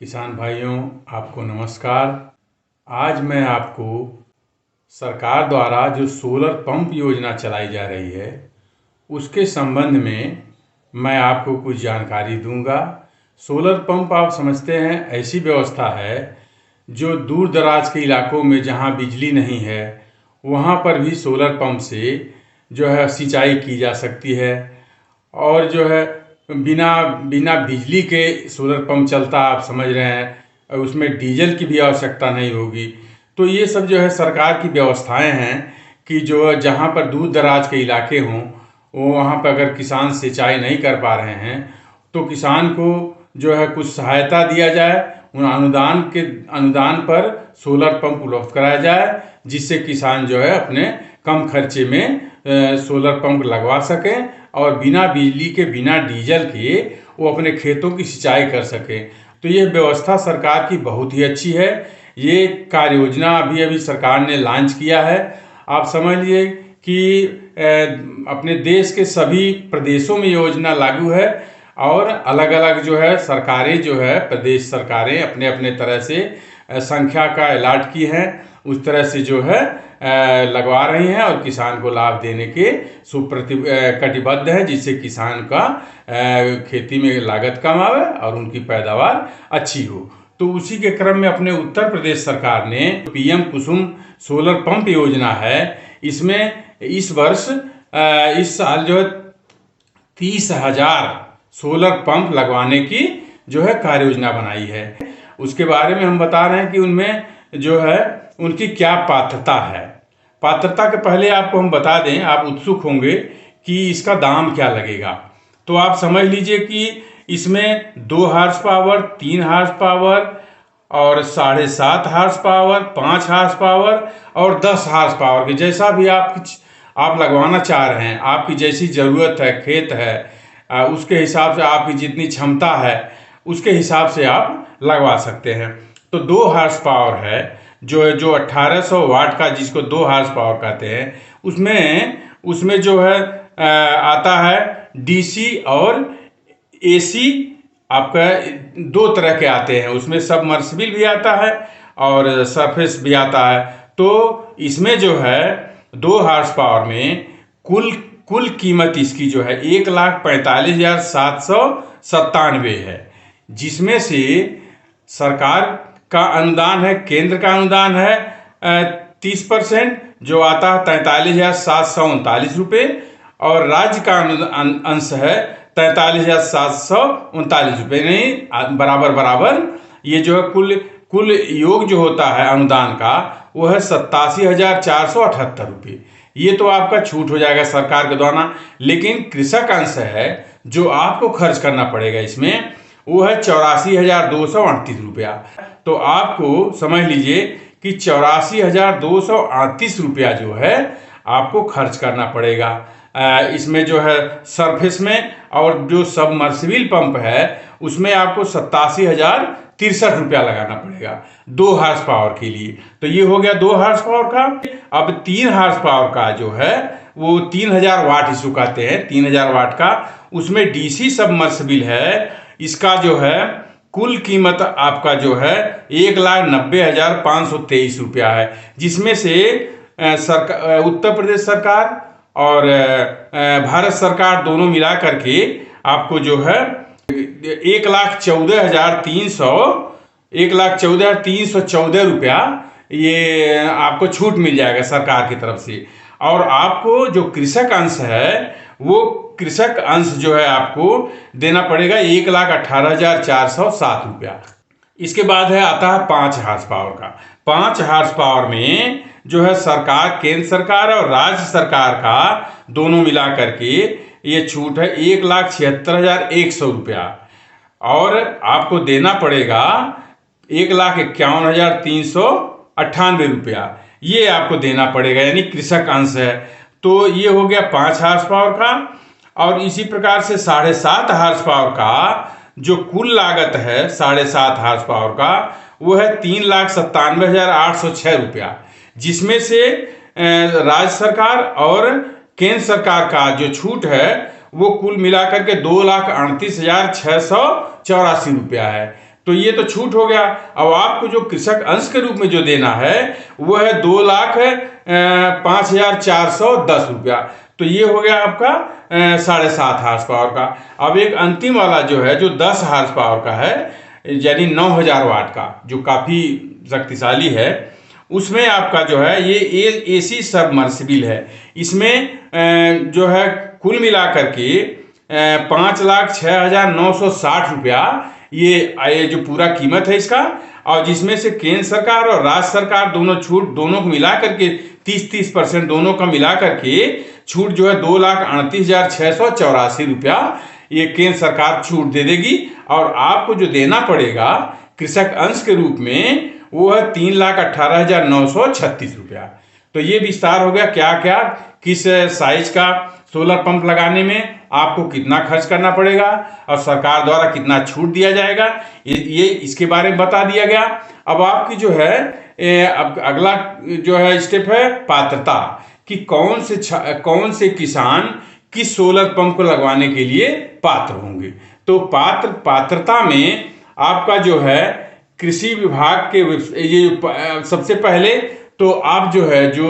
किसान भाइयों, आपको नमस्कार। आज मैं आपको सरकार द्वारा जो सोलर पंप योजना चलाई जा रही है उसके संबंध में मैं आपको कुछ जानकारी दूंगा। सोलर पंप आप समझते हैं ऐसी व्यवस्था है जो दूर दराज के इलाकों में जहां बिजली नहीं है वहां पर भी सोलर पंप से जो है सिंचाई की जा सकती है। और जो है बिना बिना बिजली के सोलर पंप चलता, आप समझ रहे हैं, और उसमें डीजल की भी आवश्यकता नहीं होगी। तो ये सब जो है सरकार की व्यवस्थाएं हैं कि जो जहाँ पर दूर दराज के इलाके हों वहाँ पर अगर किसान सिंचाई नहीं कर पा रहे हैं तो किसान को जो है कुछ सहायता दिया जाए, उन अनुदान पर सोलर पंप उपलब्ध कराया जाए, जिससे किसान जो है अपने कम खर्चे में सोलर पंप लगवा सकें और बिना बिजली के बिना डीजल के वो अपने खेतों की सिंचाई कर सकें। तो ये व्यवस्था सरकार की बहुत ही अच्छी है। ये कार्य योजना अभी अभी सरकार ने लॉन्च किया है। आप समझ लीजिए कि अपने देश के सभी प्रदेशों में योजना लागू है और अलग अलग जो है सरकारें जो है प्रदेश सरकारें अपने अपने तरह से संख्या का अलॉट की है, उस तरह से जो है लगवा रही हैं और किसान को लाभ देने के कटिबद्ध है, जिससे किसान का खेती में लागत कम आवे और उनकी पैदावार अच्छी हो। तो उसी के क्रम में अपने उत्तर प्रदेश सरकार ने पीएम कुसुम सोलर पंप योजना है, इसमें इस वर्ष इस साल जो है 30,000 सोलर पंप लगवाने की जो है कार्य योजना बनाई है। उसके बारे में हम बता रहे हैं कि उनमें जो है उनकी क्या पात्रता है। पात्रता के पहले आपको हम बता दें, आप उत्सुक होंगे कि इसका दाम क्या लगेगा। तो आप समझ लीजिए कि इसमें 2 हार्स पावर, 3 हार्स पावर और 7.5 हार्स पावर, 5 हार्स पावर और 10 हार्स पावर के जैसा भी आप लगवाना चाह रहे हैं, आपकी जैसी ज़रूरत है, खेत है, उसके हिसाब से आपकी जितनी क्षमता है उसके हिसाब से आप लगवा सकते हैं। तो 2 हार्स पावर है जो 1800 वाट का, जिसको 2 हार्स पावर कहते हैं, उसमें जो है आता है डीसी और एसी। आपका 2 तरह के आते हैं, उसमें सबमर्सिबल भी आता है और सरफेस भी आता है। तो इसमें जो है 2 हार्स पावर में कुल कीमत इसकी जो है 1,45,797 है, जिसमें से सरकार का अनुदान है, केंद्र का अनुदान है 30%, जो आता है 43,739 रुपये, और राज्य का अंश है 43,739 रुपये। नहीं, बराबर ये जो है कुल योग जो होता है अनुदान का वो है 87,478 रुपये। ये तो आपका छूट हो जाएगा सरकार के द्वारा, लेकिन कृषक अंश है जो आपको खर्च करना पड़ेगा इसमें, वो है 84,238 रुपया। तो आपको समझ लीजिए कि 84,238 रुपया जो है आपको खर्च करना पड़ेगा इसमें जो है सरफेस में। और जो सबमर्सिबल पंप है उसमें आपको 87,063 रुपया लगाना पड़ेगा 2 हार्स पावर के लिए। तो ये हो गया 2 हार्स पावर का। अब 3 हार्स पावर का जो है वो 3000 वाट इसको कहते हैं, 3000 वाट का, उसमें डीसी सबमर्सिबल है। इसका जो है कुल कीमत आपका जो है 1,90,523 रुपया है, जिसमें से उत्तर प्रदेश सरकार और भारत सरकार दोनों मिला करके आपको जो है 1,14,314 रुपया ये आपको छूट मिल जाएगा सरकार की तरफ से। और आपको जो कृषक अंश है वो कृषक अंश जो है आपको देना पड़ेगा 1,18,407 रुपया। इसके बाद है आता है 5 हार्स पावर का। 5 हार्स पावर में जो है सरकार, केंद्र सरकार और राज्य सरकार का दोनों मिला करके ये छूट है 1,76,100 रुपया, और आपको देना पड़ेगा 1,51,398 रुपया। ये आपको देना पड़ेगा, यानी कृषक अंश है। तो ये हो गया 5 हार्स पावर का। और इसी प्रकार से 7.5 हार्स पावर का जो कुल लागत है 7.5 हार्स पावर का वो है 3,97,806 रुपया, जिसमें से राज्य सरकार और केंद्र सरकार का जो छूट है वो कुल मिलाकर के 2,38,684 रुपया है। तो ये तो छूट हो गया। अब आपको जो कृषक अंश के रूप में जो देना है वो है 2,05,410 रुपया। तो ये हो गया आपका 7.5 हार्स पावर का। अब एक अंतिम वाला जो है जो 10 हार्स पावर का है, यानी 9,000 वाट का, जो काफ़ी शक्तिशाली है, उसमें आपका जो है ये एसी सबमर्सिबल है। इसमें जो है कुल मिलाकर के 5,06,960 रुपया ये जो पूरा कीमत है इसका, और जिसमें से केंद्र सरकार और राज्य सरकार दोनों छूट, दोनों को मिला करके 30% दोनों का मिला करके छूट जो है 2,38,684 रुपया ये केंद्र सरकार छूट दे देगी। और आपको जो देना पड़ेगा कृषक अंश के रूप में वो है 3,18,936 रुपया। तो ये विस्तार हो गया क्या क्या किस साइज का सोलर पंप लगाने में आपको कितना खर्च करना पड़ेगा और सरकार द्वारा कितना छूट दिया जाएगा, ये इसके बारे में बता दिया गया। अब आपकी जो है अब अगला जो है स्टेप है पात्रता, कि कौन से किसान किस सोलर पंप को लगवाने के लिए पात्र होंगे। तो पात्रता में आपका जो है कृषि विभाग के ये सबसे पहले तो आप जो है जो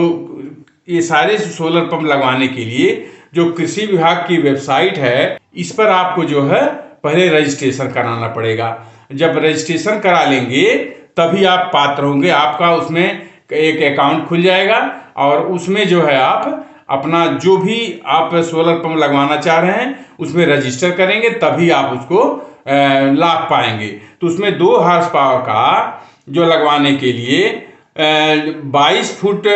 ये सारे सोलर पंप लगवाने के लिए जो कृषि विभाग की वेबसाइट है इस पर आपको जो है पहले रजिस्ट्रेशन कराना पड़ेगा। जब रजिस्ट्रेशन करा लेंगे तभी आप पात्र होंगे। आपका उसमें एक अकाउंट खुल जाएगा और उसमें जो है आप अपना जो भी आप सोलर पंप लगवाना चाह रहे हैं उसमें रजिस्टर करेंगे, तभी आप उसको लाभ पाएंगे। तो उसमें 2 हार्स पावर का जो लगवाने के लिए 22 फुट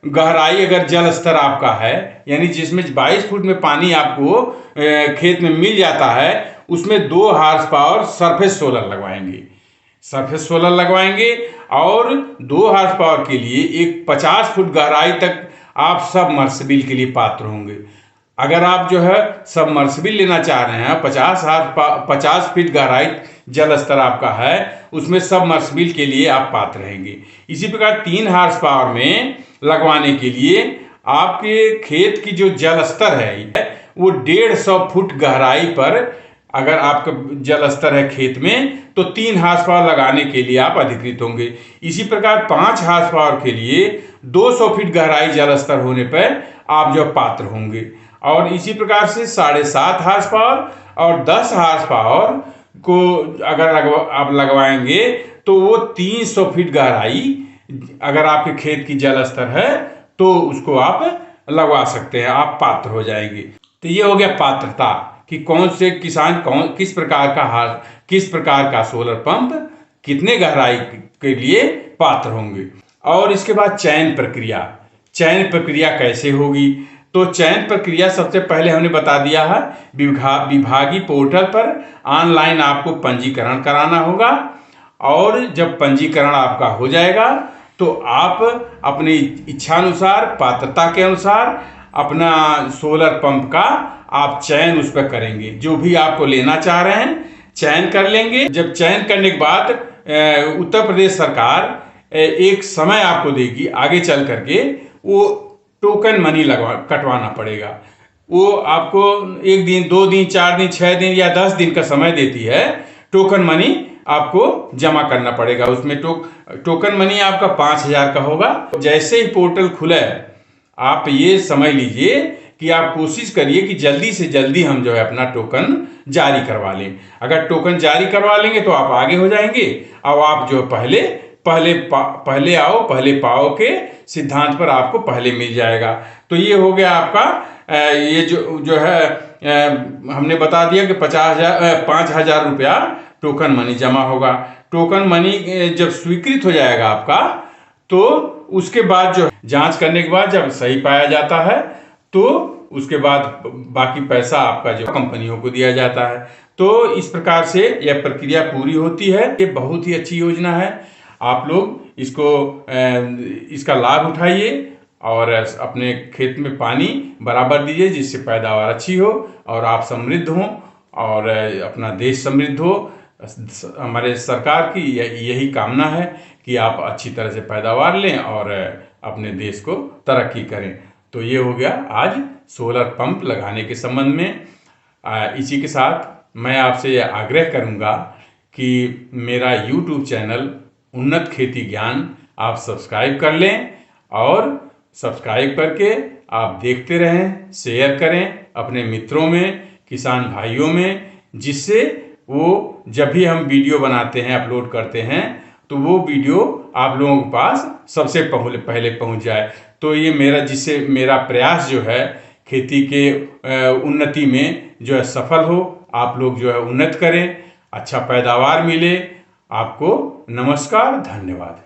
गहराई अगर जल स्तर आपका है, यानी जिसमें 22 फुट में पानी आपको खेत में मिल जाता है, उसमें 2 हार्स पावर सरफेस सोलर लगवाएंगे। और 2 हार्स पावर के लिए एक 50 फुट गहराई तक आप सबमर्सिबल के लिए पात्र होंगे। अगर आप जो है सबमर्सिबल लेना चाह रहे हैं 50 फीट गहराई जल स्तर आपका है, उसमें सबमर्सिबल के लिए आप पात्र रहेंगे। इसी प्रकार 3 हार्स पावर में लगवाने के लिए आपके खेत की जो जल स्तर है वो 150 फुट गहराई पर अगर आपका जल स्तर है खेत में तो 3 हार्स पावर लगाने के लिए आप अधिकृत होंगे। इसी प्रकार 5 हार्स पावर के लिए 200 फीट गहराई जल स्तर होने पर आप जो पात्र होंगे। और इसी प्रकार से 7.5 हार्स पावर और 10 हार्स पावर को अगर आप लगवाएंगे तो वो 300 फीट गहराई अगर आपके खेत की जल स्तर है तो उसको आप लगवा सकते हैं, आप पात्र हो जाएंगे। तो ये हो गया पात्रता कि कौन से किसान किस प्रकार का सोलर पंप कितने गहराई के लिए पात्र होंगे। और इसके बाद चयन प्रक्रिया कैसे होगी। तो चयन प्रक्रिया सबसे पहले हमने बता दिया है, विभागीय पोर्टल पर ऑनलाइन आपको पंजीकरण कराना होगा। और जब पंजीकरण आपका हो जाएगा तो आप अपनी इच्छानुसार पात्रता के अनुसार अपना सोलर पंप का आप चयन उस पर करेंगे। जो भी आपको लेना चाह रहे हैं चयन कर लेंगे। जब चयन करने के बाद उत्तर प्रदेश सरकार एक समय आपको देगी, आगे चल करके वो टोकन मनी कटवाना पड़ेगा। वो आपको 1 दिन 2 दिन 4 दिन 6 दिन या 10 दिन का समय देती है। टोकन मनी आपको जमा करना पड़ेगा। उसमें टोकन मनी आपका 5,000 का होगा। जैसे ही पोर्टल खुले आप ये समझ लीजिए कि आप कोशिश करिए कि जल्दी से जल्दी हम जो है अपना टोकन जारी करवा लें। अगर टोकन जारी करवा लेंगे तो आप आगे हो जाएंगे और आप जो पहले आओ पहले पाओ के सिद्धांत पर आपको पहले मिल जाएगा। तो ये हो गया आपका ये जो है हमने बता दिया कि 5,000 रुपया टोकन मनी जमा होगा। टोकन मनी जब स्वीकृत हो जाएगा आपका तो उसके बाद जो जांच करने के बाद जब सही पाया जाता है तो उसके बाद बाकी पैसा आपका जो कंपनियों को दिया जाता है। तो इस प्रकार से यह प्रक्रिया पूरी होती है। ये बहुत ही अच्छी योजना है। आप लोग इसका लाभ उठाइए और अपने खेत में पानी बराबर दीजिए जिससे पैदावार अच्छी हो और आप समृद्ध हों और अपना देश समृद्ध हो। हमारे सरकार की यही कामना है कि आप अच्छी तरह से पैदावार लें और अपने देश को तरक्की करें। तो ये हो गया आज सोलर पंप लगाने के संबंध में। इसी के साथ मैं आपसे आग्रह करूंगा कि मेरा YouTube चैनल उन्नत खेती ज्ञान आप सब्सक्राइब कर लें और सब्सक्राइब करके आप देखते रहें, शेयर करें अपने मित्रों में, किसान भाइयों में, जिससे वो जब भी हम वीडियो बनाते हैं, अपलोड करते हैं, तो वो वीडियो आप लोगों के पास सबसे पहले पहुंच जाए। तो ये मेरा प्रयास जो है खेती के उन्नति में जो है सफल हो, आप लोग जो है उन्नत करें, अच्छा पैदावार मिले। आपको नमस्कार, धन्यवाद।